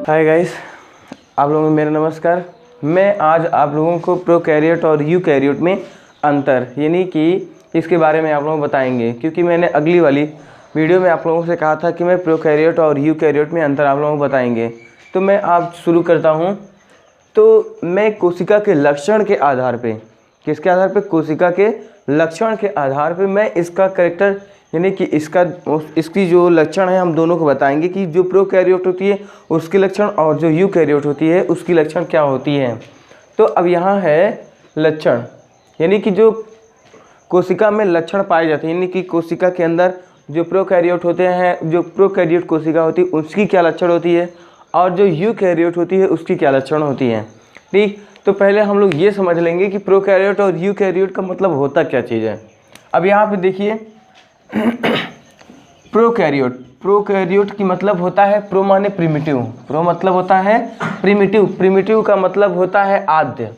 Hi guys, आप लोगों को मेरा नमस्कार। मैं आज आप लोगों को प्रोकैरियोट और यूकैरियोट में अंतर यानी कि इसके बारे में आप लोगों को बताएंगे, क्योंकि मैंने अगली वाली वीडियो में आप लोगों से कहा था कि मैं प्रोकैरियोट और यूकैरियोट में अंतर आप लोगों को बताएंगे। तो मैं आज शुरू करता हूँ। तो मैं कोशिका के लक्षण के आधार पर, किसके आधार पर? कोशिका के लक्षण के आधार पर मैं इसका कैरेक्टर यानी कि इसकी जो लक्षण है हम दोनों को बताएंगे कि जो प्रोकैरियोट होती है उसके लक्षण और जो यूकैरियोट होती है उसकी लक्षण क्या होती है। तो अब यहाँ है लक्षण, यानी कि जो कोशिका में लक्षण पाए जाते हैं, यानी कि कोशिका के अंदर जो प्रोकैरियोट होते हैं, जो प्रोकैरियोट कोशिका होती है उसकी क्या लक्षण होती है और जो यूकैरियोट होती है उसकी क्या लक्षण होती है। ठीक, तो पहले हम लोग ये समझ लेंगे कि प्रोकैरियोट और यूकैरियोट का मतलब होता क्या चीज़ है। अब यहाँ पे देखिए प्रोकैरियोट की मतलब होता है प्रो माने प्रिमिटिव, प्रो मतलब होता है प्रिमिटिव, प्रिमिटिव का मतलब होता है आद्य।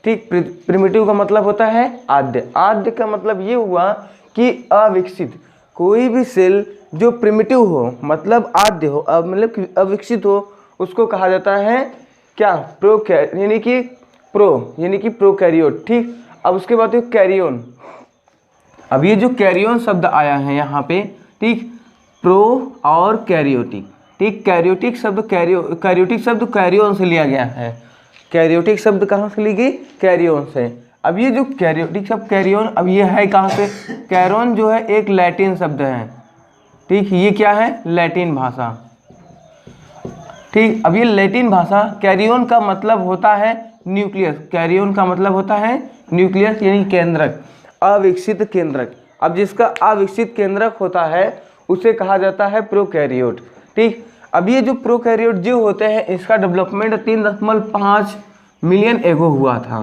ठीक, प्रिमिटिव का मतलब होता है आद्य। आद्य का मतलब ये हुआ कि अविकसित कोई भी सेल जो प्रिमिटिव हो, मतलब आद्य हो, मतलब अविकसित हो, उसको कहा जाता है क्या? यानी कि प्रोकैरियोट। ठीक, अब उसके बाद कैरियोन। अब ये जो कैरियोन शब्द आया है यहाँ पे, ठीक, प्रो और कैरियोटिक। ठीक, कैरियोटिक शब्द कैरियोन से लिया गया है। कैरियोटिक शब्द कहाँ से ली गई? कैरियोन से। अब ये जो कैरियोटिक शब्द कैरियोन, अब ये है कहाँ से? कैरोन जो है एक लैटिन शब्द है। ठीक, ये क्या है? लैटिन भाषा। ठीक, अब ये लैटिन भाषा, कैरियोन का मतलब होता है न्यूक्लियस। कैरियोन का मतलब होता है न्यूक्लियस यानी केंद्रक, अविकसित केंद्रक। अब जिसका अविकसित केंद्रक होता है उसे कहा जाता है प्रोकैरियोट। ठीक, अब ये जो प्रोकैरियोट जो होते हैं इसका डेवलपमेंट 3.5 मिलियन एगो हुआ था।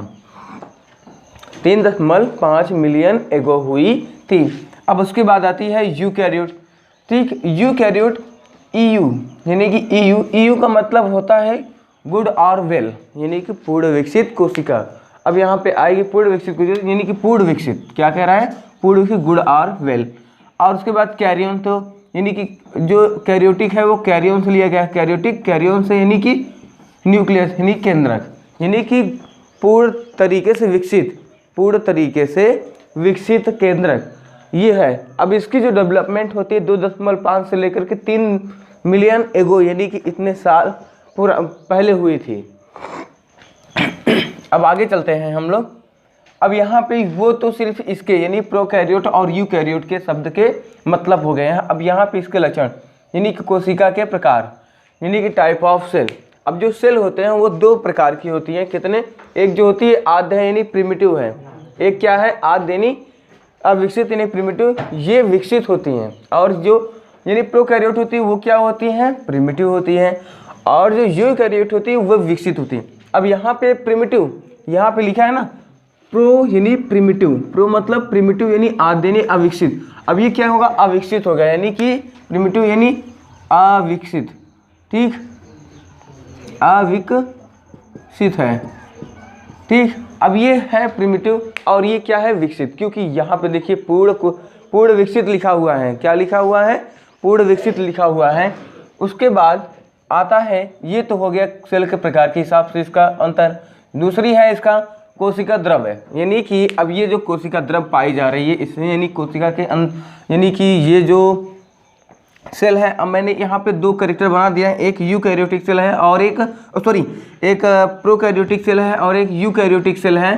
3.5 मिलियन एगो हुई थी। अब उसके बाद आती है यूकैरियोट। ठीक, यूकैरियोट ईयू यानी कि ईयू का मतलब होता है गुड और वेल, यानी कि पूर्ण विकसित कोशिका। अब यहाँ पे आएगी पूर्ण विकसित कोशिका, यानी कि पूर्ण विकसित, क्या कह रहा है? पूर्ण विकसित, गुड और वेल। और उसके बाद कैरियोन, तो यानी कि जो कैरियोटिक है वो कैरियोन से लिया गया है। कैरियोन से यानी कि न्यूक्लियस यानी केंद्रक, यानी कि पूर्ण तरीके से विकसित केंद्रक ये है। अब इसकी जो डेवलपमेंट होती है 2.5 से लेकर के 3 मिलियन एगो, यानी कि इतने साल पूरा पहले हुई थी। अब आगे चलते हैं हम लोग। अब यहाँ पे वो तो सिर्फ इसके यानी प्रोकैरियोट और यूकैरियोट के शब्द के मतलब हो गए हैं। अब यहाँ पे इसके लक्षण यानी कि कोशिका के प्रकार यानी कि टाइप ऑफ सेल। अब जो सेल होते हैं वो 2 प्रकार की होती हैं। कितने? एक जो होती है आद्य है यानी प्रिमिटिव है, एक क्या है? आद्य यानी अविकसित यानी प्रिमिटिव, ये विकसित होती हैं। और जो यानी प्रोकैरियोट होती है वो क्या होती हैं? प्रिमिटिव होती हैं। और जो यूकैरियोट होती है वो विकसित होती है। अब यहाँ पे प्रिमिटिव, यहाँ पे लिखा है ना प्रो यानी प्रिमिटिव, प्रो मतलब प्रिमिटिव यानी आद्य यानी अविकसित। अब ये क्या होगा? अविकसित होगा, यानी कि प्रिमिटिव यानी अविकसित। ठीक, अविकसित है। ठीक, अब ये है प्रिमिटिव और ये क्या है? विकसित, क्योंकि यहाँ पे देखिए पूर्ण विकसित लिखा हुआ है। क्या लिखा हुआ है? पूर्ण विकसित लिखा हुआ है। उसके बाद आता है, ये तो हो गया सेल के प्रकार के हिसाब से इसका अंतर। दूसरी है इसका कोशिका द्रव है, यानी कि अब ये जो कोशिका द्रव पाई जा रही है इसमें यानी कोशिका के यानी कि ये जो सेल है, अब मैंने यहाँ पे 2 कैरेक्टर बना दिया है। एक यूकैरियोटिक सेल है और एक प्रोकैरियोटिक सेल है और एक यूकैरियोटिक सेल है।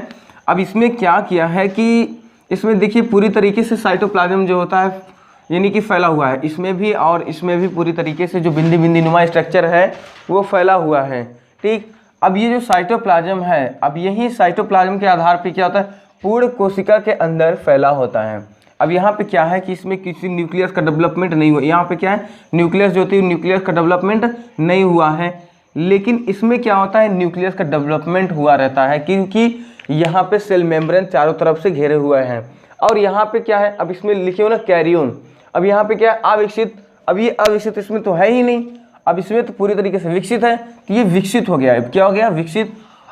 अब इसमें क्या किया है कि इसमें देखिए पूरी तरीके से साइटोप्लाज्म जो होता है यानी कि फैला हुआ है, इसमें भी और इसमें भी पूरी तरीके से जो बिंदी नुमा स्ट्रक्चर है वो फैला हुआ है। ठीक, अब ये जो साइटोप्लाज्म है, अब यही साइटोप्लाज्म के आधार पे क्या होता है? पूर्ण कोशिका के अंदर फैला होता है। अब यहाँ पे क्या है कि इसमें किसी न्यूक्लियस का डेवलपमेंट नहीं हुआ। यहाँ पे क्या है? न्यूक्लियस जो होती है न्यूक्लियस का डेवलपमेंट नहीं हुआ है, लेकिन इसमें क्या होता है? न्यूक्लियस का डेवलपमेंट हुआ रहता है, क्योंकि यहाँ पे सेल मेम्ब्रेन चारों तरफ से घेरे हुए हैं। और यहाँ पे क्या है? अब इसमें लिखे हो ना कैरियोन। अब यहाँ पे क्या है? अविकसित। अब ये अविकसित इसमें तो है ही नहीं, अब इसमें तो पूरी तरीके से विकसित है, तो ये विकसित हो गया है। क्या हो गया? विकसित।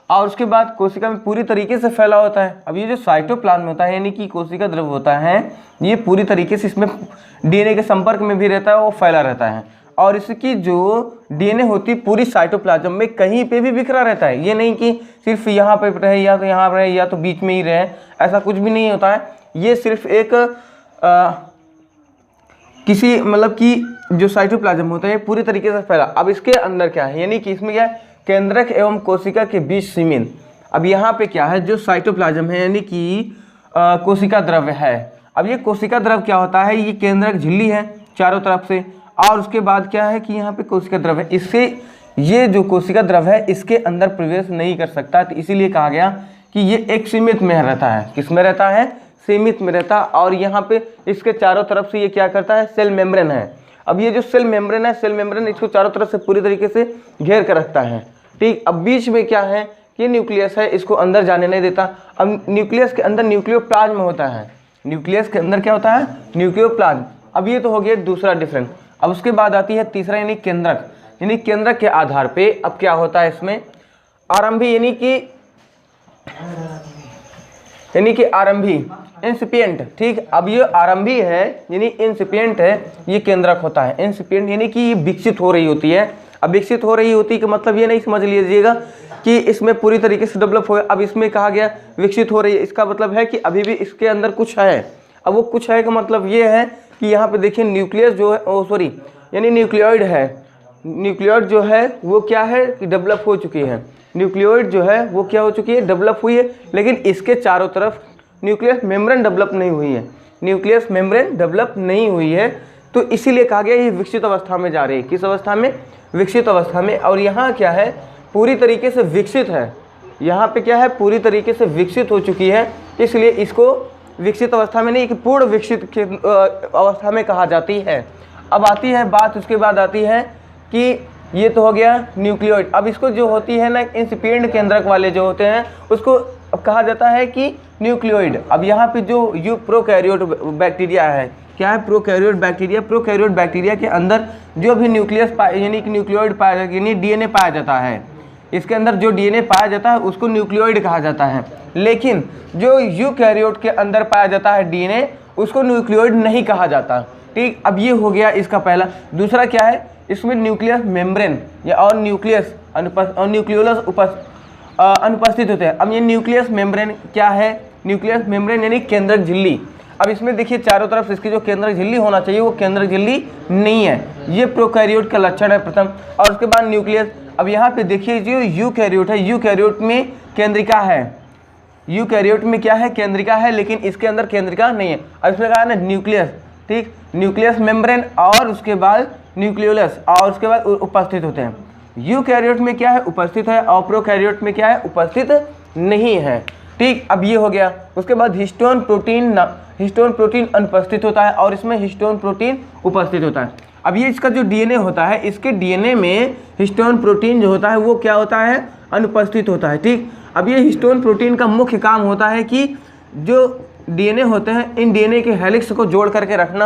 और उसके बाद कोशिका में पूरी तरीके से फैला होता है। अब ये जो साइटोप्लाज्म होता है यानी कि कोशिका द्रव होता है, ये पूरी तरीके से इसमें डीएनए के संपर्क में भी रहता है, वो फैला रहता है। और इसकी जो डीएनए होती है पूरी साइटोप्लाज्म में कहीं पे भी बिखरा रहता है। ये नहीं कि सिर्फ यहाँ पे रहे या तो यहाँ रहे या तो बीच में ही रहे, ऐसा कुछ भी नहीं होता है। ये सिर्फ एक किसी मतलब कि जो साइटोप्लाज्म होता है पूरी तरीके से फैला। अब इसके अंदर क्या है, यानी कि इसमें क्या है, केंद्रक एवं कोशिका के बीच सीमित। अब यहाँ पे क्या है, जो साइटोप्लाज्म है यानी कि कोशिका द्रव्य है। अब ये कोशिका द्रव्य क्या होता है, ये केंद्रक झिल्ली है चारों तरफ से, और उसके बाद क्या है कि यहाँ पे कोशिका द्रव्य है। इससे ये जो कोशिका द्रव्य है इसके अंदर प्रवेश नहीं कर सकता, तो इसीलिए कहा गया कि ये एक सीमित में रहता है। किस में रहता है, सीमित में रहता। और यहाँ पे इसके चारों तरफ से ये क्या करता है, सेल मेम्ब्रेन है। अब ये जो सेल मेम्ब्रेन है, सेल मेम्ब्रेन इसको चारों तरफ से पूरी तरीके से घेर कर रखता है। ठीक, अब बीच में क्या है, ये न्यूक्लियस है, इसको अंदर जाने नहीं देता। अब न्यूक्लियस के अंदर न्यूक्लियोप्लाज्म होता है। न्यूक्लियस के अंदर क्या होता है, न्यूक्लियोप्लाज्म। अब ये तो हो गया दूसरा डिफरेंस। अब उसके बाद आती है तीसरा, यानी केंद्रक। यानी केंद्रक के आधार पे अब क्या होता है इसमें, आरंभी यानी कि आरंभी इंसिपिएंट। ठीक, अब ये आरंभी है यानी इंसिपिएंट है, ये केंद्रक होता है। इंसिपिएंट यानी कि ये विकसित हो रही होती है। अब विकसित हो रही होती है कि मतलब ये नहीं समझ लीजिएगा कि इसमें पूरी तरीके से डेवलप हो। अब इसमें कहा गया विकसित हो रही है, इसका मतलब है कि अभी भी इसके अंदर कुछ है। अब वो कुछ है का मतलब ये है कि यहाँ पे देखिए न्यूक्लियस जो है यानी न्यूक्लियोइड है। न्यूक्लियोइड जो है वो क्या है कि डेवलप हो चुकी है। न्यूक्लियोइड जो है वो क्या हो चुकी है, डेवलप हुई है, लेकिन इसके चारों तरफ न्यूक्लियस मेम्ब्रेन डेवलप नहीं हुई है। न्यूक्लियस मेम्ब्रेन डेवलप नहीं हुई है, तो इसीलिए कहा गया ये विकसित अवस्था में जा रही है। किस अवस्था में, विकसित अवस्था में। और यहाँ क्या है, पूरी तरीके से विकसित है। यहाँ पे क्या है, पूरी तरीके से विकसित हो चुकी है, इसलिए इसको विकसित अवस्था में नहीं कि पूर्ण विकसित अवस्था में कहा जाती है। अब आती है बात, उसके बाद आती है कि ये तो हो गया न्यूक्लियोइड। अब इसको जो होती है ना, इंसिपिएंट केंद्रक वाले जो होते हैं उसको कहा जाता है कि न्यूक्लियोइड। अब यहाँ पे जो प्रोकैरियोट बैक्टीरिया है, क्या है, प्रोकैरियोट बैक्टीरिया। प्रोकैरियोट बैक्टीरिया के अंदर जो भी न्यूक्लियस यानी कि न्यूक्लियोइड पाया जाता है, यानी डीएनए पाया जाता है, इसके अंदर जो डीएनए पाया जाता है उसको न्यूक्लियोइड कहा जाता है। लेकिन जो यूकैरियोट के अंदर पाया जाता है डीएनए, उसको न्यूक्लियोइड नहीं कहा जाता। ठीक, अब ये हो गया इसका पहला। दूसरा क्या है, इसमें न्यूक्लियस मेम्ब्रेन या और न्यूक्लियस और न्यूक्लियोलस अनुपस्थित होते हैं। अब ये न्यूक्लियस मेम्ब्रेन क्या है, न्यूक्लियस मेम्ब्रेन यानी केंद्रक झिल्ली। अब इसमें देखिए चारों तरफ से इसकी जो केंद्रक झिल्ली होना चाहिए वो केंद्रक झिल्ली नहीं है। ये प्रोकैरियोट का लक्षण है प्रथम। और उसके बाद न्यूक्लियस। अब यहाँ पे देखिए जो यूकैरियोट है, यूकैरियोट में केंद्रिका है। यूकैरियोट में क्या है, केंद्रिका है, लेकिन इसके अंदर केंद्रिका नहीं है। अब इसमें कहा ना न्यूक्लियस, ठीक, न्यूक्लियस मेम्ब्रेन और उसके बाद न्यूक्लियोलस और उसके बाद उपस्थित होते हैं। यूकैरियोट में क्या है, उपस्थित है, और प्रोकैरियोट में क्या है, उपस्थित नहीं है। ठीक, अब ये हो गया। उसके बाद हिस्टोन प्रोटीन अनुपस्थित होता है और इसमें हिस्टोन प्रोटीन उपस्थित होता है। अब ये इसका जो डीएनए होता है, इसके डीएनए में हिस्टोन प्रोटीन जो होता है वो क्या होता है, अनुपस्थित होता है। ठीक, अब ये हिस्टोन प्रोटीन का मुख्य काम होता है कि जो डीएनए होते हैं इन डीएनए के हेलिक्स को जोड़ करके रखना,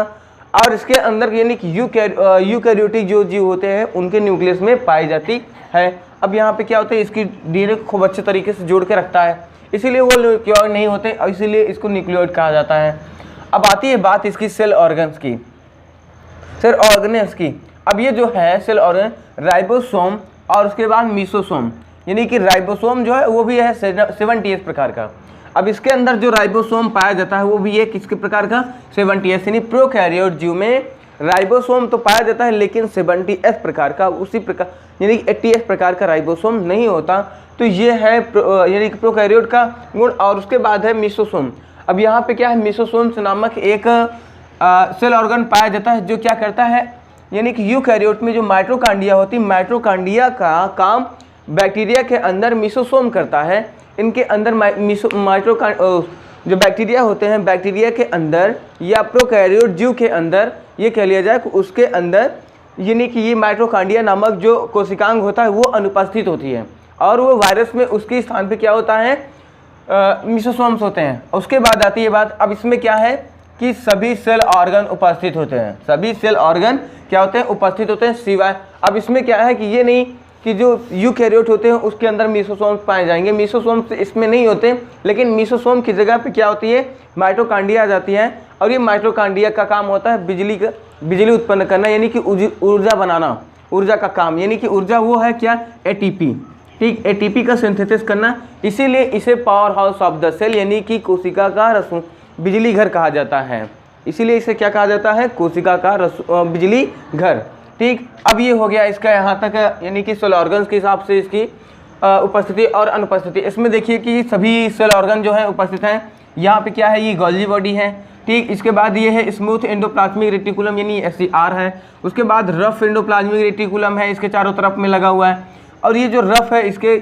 और इसके अंदर यानी कि यूकैरियोटिक जो जीव होते हैं उनके न्यूक्लियस में पाई जाती है। अब यहाँ पे क्या होता है, इसकी डीएनए को खूब अच्छे तरीके से जोड़ के रखता है, इसीलिए वो न्यूक्लियोइड नहीं होते और इसीलिए इसको न्यूक्लियोइड कहा जाता है। अब आती है बात इसकी सेल ऑर्गन्स की, सेल ऑर्गन्स की। अब ये जो है सेल ऑर्गन, राइबोसोम और उसके बाद मीसोसोम, यानी कि राइबोसोम जो है वो भी है 70S प्रकार का। अब इसके अंदर जो राइबोसोम पाया जाता है वो भी है किसके प्रकार का, 70S। यानी प्रोकैरियोट जीव में राइबोसोम तो पाया जाता है लेकिन 70S प्रकार का, उसी प्रकार यानी 80S प्रकार का राइबोसोम नहीं होता। तो ये है यानी कि प्रोकैरियोट का गुण। और उसके बाद है मीसोसोम। अब यहाँ पे क्या है, मीसोसोम नामक एक सेल ऑर्गन पाया जाता है जो क्या करता है, यानी कि यूकैरियोट में जो माइटोकॉन्ड्रिया होती है, माइटोकॉन्ड्रिया का काम बैक्टीरिया के अंदर मीसोसोम करता है। इनके अंदर जो बैक्टीरिया होते हैं, बैक्टीरिया के अंदर या प्रोकैरियोट जीव के अंदर ये कह लिया जाए कि उसके अंदर यानी कि ये माइटोकॉन्ड्रिया नामक जो कोशिकांग होता है वो अनुपस्थित होती है, और वो वायरस में उसके स्थान पे क्या होता है, मीसोसोम्स होते हैं। उसके बाद आती है बात, अब इसमें क्या है कि सभी सेल ऑर्गन उपस्थित होते हैं, सभी सेल ऑर्गन क्या होते हैं, उपस्थित होते हैं, सिवाय अब इसमें क्या है कि ये नहीं कि जो यूकैरियोट होते हैं उसके अंदर मीसोसोम्स पाए जाएंगे, मीसोसोम्स इसमें नहीं होते, लेकिन मीसोसोम की जगह पे क्या होती है, माइटोकॉन्ड्रिया आ जाती है। और ये माइटोकॉन्ड्रिया का काम होता है बिजली का बिजली उत्पन्न करना यानी कि ऊर्जा बनाना, ऊर्जा का काम, यानी कि ऊर्जा वो है क्या, एटीपी। ठीक, एटीपी का सिंथेसिस करना, इसीलिए इसे power house of the cell यानी कि कोशिका का बिजली घर कहा जाता है। इसीलिए इसे क्या कहा जाता है, कोशिका का बिजली घर। ठीक, अब ये हो गया इसका यहाँ तक, यानी कि सेल ऑर्गन्स के हिसाब से इसकी उपस्थिति और अनुपस्थिति। इसमें देखिए कि सभी सेल ऑर्गन जो है उपस्थित हैं। यहाँ पे क्या है, ये गोल्जी बॉडी है। ठीक, इसके बाद ये है स्मूथ एंडोप्लाज्मिक रेटिकुलम यानी SER है। उसके बाद रफ एंडोप्लाज्मिक रेटिकुलम है, इसके चारों तरफ में लगा हुआ है। और ये जो रफ है, इसके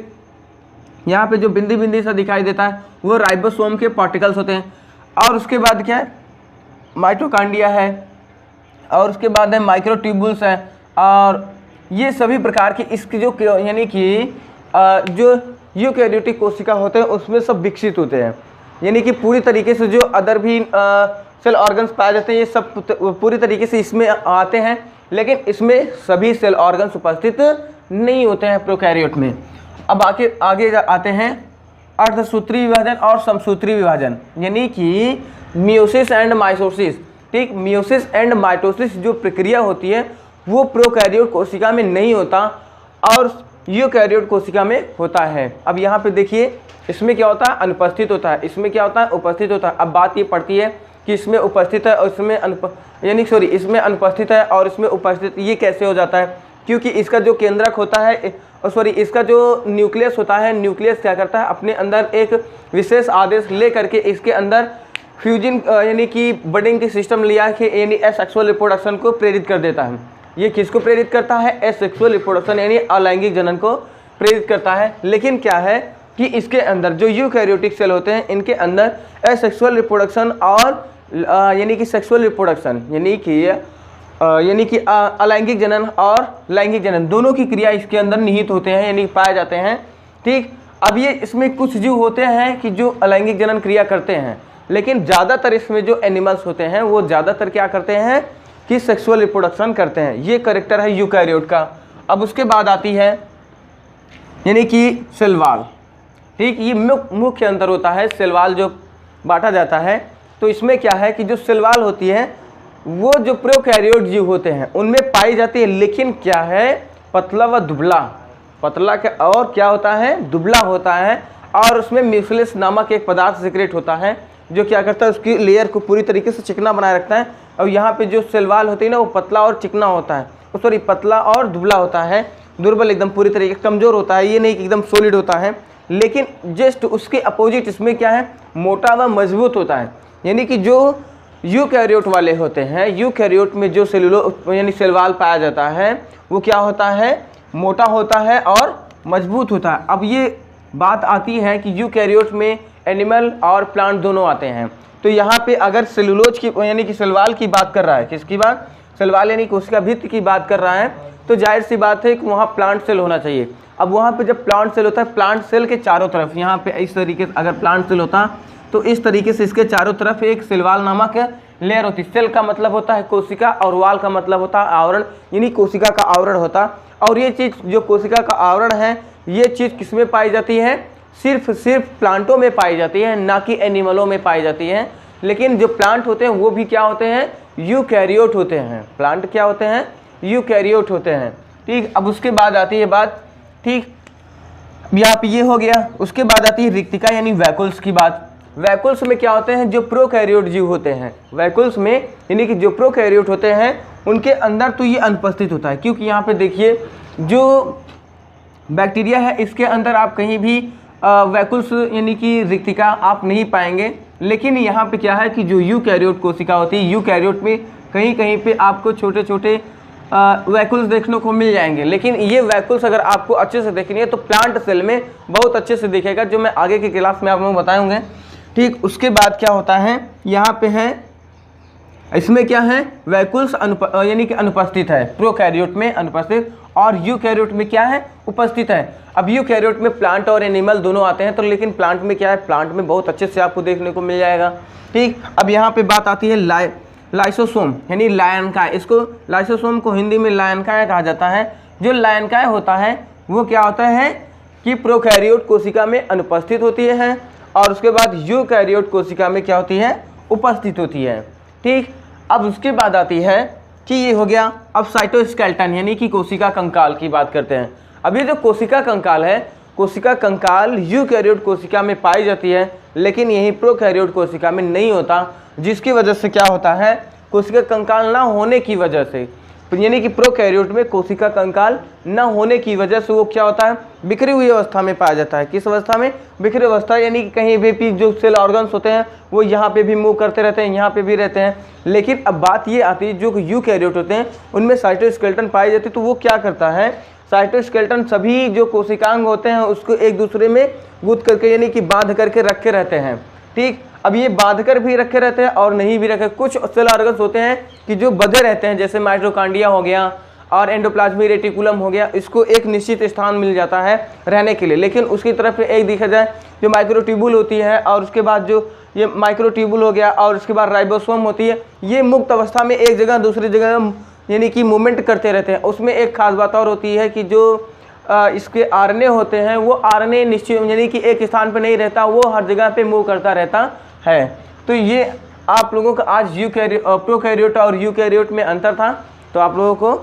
यहाँ पे जो बिंदी बिंदी सा दिखाई देता है वो राइबोसोम के पार्टिकल्स होते हैं। और उसके बाद क्या है, माइटोकांड्रिया है, और उसके बाद है माइक्रोट्यूब्यूल्स है। और ये सभी प्रकार के इसकी जो यानी कि जो यूकैरियोटिक कोशिका होते हैं उसमें सब विकसित होते हैं, यानी कि पूरी तरीके से जो अदर भी सेल ऑर्गन्स पाए जाते हैं ये सब पूरी तरीके से इसमें आते हैं, लेकिन इसमें सभी सेल ऑर्गन्स उपस्थित नहीं होते हैं प्रोकैरियोट में। अब आगे आते हैं अर्धसूत्री विभाजन और समसूत्री विभाजन, यानी कि मियोसिस एंड माइटोसिस। ठीक, मियोसिस एंड माइटोसिस जो प्रक्रिया होती है वो प्रोकैरियोट कोशिका में नहीं होता और यूकैरियोट कोशिका में होता है। अब यहाँ पे देखिए इसमें क्या होता है, अनुपस्थित होता है, इसमें क्या होता है, उपस्थित होता है। अब बात ये पड़ती है कि इसमें उपस्थित है और इसमें इसमें अनुपस्थित है और इसमें उपस्थित, ये कैसे हो जाता है, क्योंकि इसका जो केंद्रक होता है इसका जो न्यूक्लियस होता है, न्यूक्लियस क्या करता है, अपने अंदर एक विशेष आदेश ले करके इसके अंदर फ्यूजन यानी कि बडिंग की सिस्टम लिया कि यानी एसेक्सुअल रिप्रोडक्शन को प्रेरित कर देता है। ये किसको प्रेरित करता है, एसेक्सुअल रिप्रोडक्शन यानी अलैंगिक जनन को प्रेरित करता है। लेकिन क्या है कि इसके अंदर जो यूकैरियोटिक सेल होते हैं इनके अंदर एसेक्सुअल रिप्रोडक्शन और यानी कि सेक्सुअल रिप्रोडक्शन यानी कि अलैंगिक जनन और लैंगिक जनन दोनों की क्रिया इसके अंदर निहित होते हैं यानी पाए जाते हैं। ठीक, अब ये इसमें कुछ जीव होते हैं कि जो अलैंगिक जनन क्रिया करते हैं, लेकिन ज़्यादातर इसमें जो एनिमल्स होते हैं वो ज़्यादातर क्या करते हैं कि सेक्सुअल रिप्रोडक्शन करते हैं। ये कैरेक्टर है यूकैरियोट का। अब उसके बाद आती है यानी कि सेल वॉल। ठीक, ये मुख्य अंतर होता है, सेल वॉल जो बांटा जाता है तो इसमें क्या है कि जो सेल वॉल होती है वो जो प्रोकैरियोट जीव होते हैं उनमें पाई जाती है, लेकिन क्या है, पतला व दुबला, पतला क्या और क्या होता है, दुबला होता है। और उसमें म्यूसिलस नामक एक पदार्थ सीक्रेट होता है जो क्या करता है, उसकी लेयर को पूरी तरीके से चिकना बनाए रखता है। और यहाँ पे जो सेल वॉल होती है ना वो पतला और चिकना होता है, सॉरी पतला और दुबला होता है, दुर्बल एकदम पूरी तरीके कमज़ोर होता है, ये नहीं कि एकदम सॉलिड होता है। लेकिन जस्ट उसके अपोजिट इसमें क्या है, मोटा व मजबूत होता है। यानी कि जो यूकैरियोट वाले होते हैं, यूकैरियोट में जो यानी सेल वॉल पाया जाता है वो क्या होता है, मोटा होता है और मजबूत होता है। अब ये बात आती है कि यूकैरियोट में एनिमल और प्लांट दोनों आते हैं। तो यहाँ पे अगर सेलुलोज की यानी कि सेल वॉल की बात कर रहा है, किसकी बात, सेल वॉल यानी कोशिका भित्ति की बात कर रहा है, तो जाहिर सी बात है कि वहाँ प्लांट सेल होना चाहिए। अब वहाँ पे जब प्लांट सेल होता है, प्लांट सेल के चारों तरफ यहाँ पे इस तरीके से अगर प्लांट सेल होता तो इस तरीके से इसके चारों तरफ एक सेल वॉल नामक लेयर होती। सेल का मतलब होता है कोशिका और वॉल का मतलब होता है आवरण, यानी कोशिका का आवरण होता। और ये चीज़ जो कोशिका का आवरण है ये चीज़ किसमें पाई जाती है, सिर्फ प्लांटों में पाई जाती है, ना कि एनिमलों में पाई जाती है। लेकिन जो प्लांट होते हैं वो भी क्या होते हैं, यूकैरियोट होते हैं। प्लांट क्या होते हैं, यूकैरियोट होते हैं। ठीक, अब उसके बाद आती है बात, ठीक यहाँ पे ये हो गया। उसके बाद आती है रिक्तिका यानी वैकुल्स की बात। वैकुल्स में क्या होते हैं, जो प्रोकैरियोट जीव होते हैं, वैकुल्स में यानी कि जो प्रोकैरियोट होते हैं उनके अंदर तो ये अनुपस्थित होता है, क्योंकि यहाँ पे देखिए जो बैक्टीरिया है इसके अंदर आप कहीं भी वैकुल्स यानी कि रिक्तिका आप नहीं पाएंगे। लेकिन यहाँ पे क्या है कि जो यूकैरियोट कोशिका होती है, यूकैरियोट में कहीं कहीं पे आपको छोटे छोटे वैकुल्स देखने को मिल जाएंगे। लेकिन ये वैकुल्स अगर आपको अच्छे से देखनी है तो प्लांट सेल में बहुत अच्छे से दिखेगा, जो मैं आगे की क्लास में आप लोगों को बताऊँगा। ठीक, उसके बाद क्या होता है, यहाँ पे है इसमें क्या है, वैकुल्स यानी कि अनुपस्थित है, प्रोकैरियोट में अनुपस्थित और यूकैरियोट में क्या है, उपस्थित है। अब यूकैरियोट में प्लांट और एनिमल दोनों आते हैं, तो लेकिन प्लांट में क्या है, प्लांट में बहुत अच्छे से आपको देखने को मिल जाएगा। ठीक, अब यहाँ पे बात आती है लाइसोसोम यानी लायनकाय। इसको लाइसोसोम को हिंदी में लायनकाय कहा जाता है। जो लायनकाय होता है वो क्या होता है कि प्रोकैरियोट कोशिका में अनुपस्थित होती है और उसके बाद यूकैरियोट कोशिका में क्या होती है, उपस्थित होती है। ठीक, अब उसके बाद आती है कि ये हो गया। अब साइटोस्केलेटन यानी कि कोशिका कंकाल की बात करते हैं। अब ये जो कोशिका कंकाल है, कोशिका कंकाल यूकैरियोट कोशिका में पाई जाती है, लेकिन यही प्रोकैरियोट कोशिका में नहीं होता, जिसकी वजह से क्या होता है, कोशिका कंकाल ना होने की वजह से, यानी कि प्रोकैरियोट में कोशिका कंकाल न होने की वजह से वो क्या होता है, बिखरी हुई अवस्था में पाया जाता है। किस अवस्था में? बिखरी अवस्था, यानी कि कहीं भी जो सेल ऑर्गन्स होते हैं वो यहाँ पे भी मूव करते रहते हैं, यहाँ पे भी रहते हैं। लेकिन अब बात ये आती है, जो यूकैरियोट होते हैं उनमें साइटोस्केलेटन पाई जाती है, तो वो क्या करता है, साइटोस्केलेटन सभी जो कोशिकांग होते हैं उसको एक दूसरे में गुथ करके यानी कि बांध करके रखे रहते हैं। ठीक, अब ये बांध कर भी रखे रहते हैं और नहीं भी रखे। कुछ सेल ऑर्गन्स होते हैं कि जो बंधे रहते हैं, जैसे माइटोकॉन्ड्रिया हो गया और एंडोप्लाज्मिक रेटिकुलम हो गया, इसको एक निश्चित स्थान मिल जाता है रहने के लिए। लेकिन उसकी तरफ एक देखा जाए जो माइक्रोट्यूबुल होती है, और उसके बाद जो ये माइक्रोट्यूबुल हो गया और उसके बाद राइबोसोम होती है, ये मुक्त अवस्था में एक जगह दूसरी जगह यानी कि मूवमेंट करते रहते हैं। उसमें एक खास बात और होती है कि जो इसके आरएनए होते हैं वो आरएनए निश्चित यानी कि एक स्थान पर नहीं रहता, वो हर जगह पे मूव करता रहता है। तो ये आप लोगों का आज प्रोकैरियोट और यूकैरियोट में अंतर था, तो आप लोगों को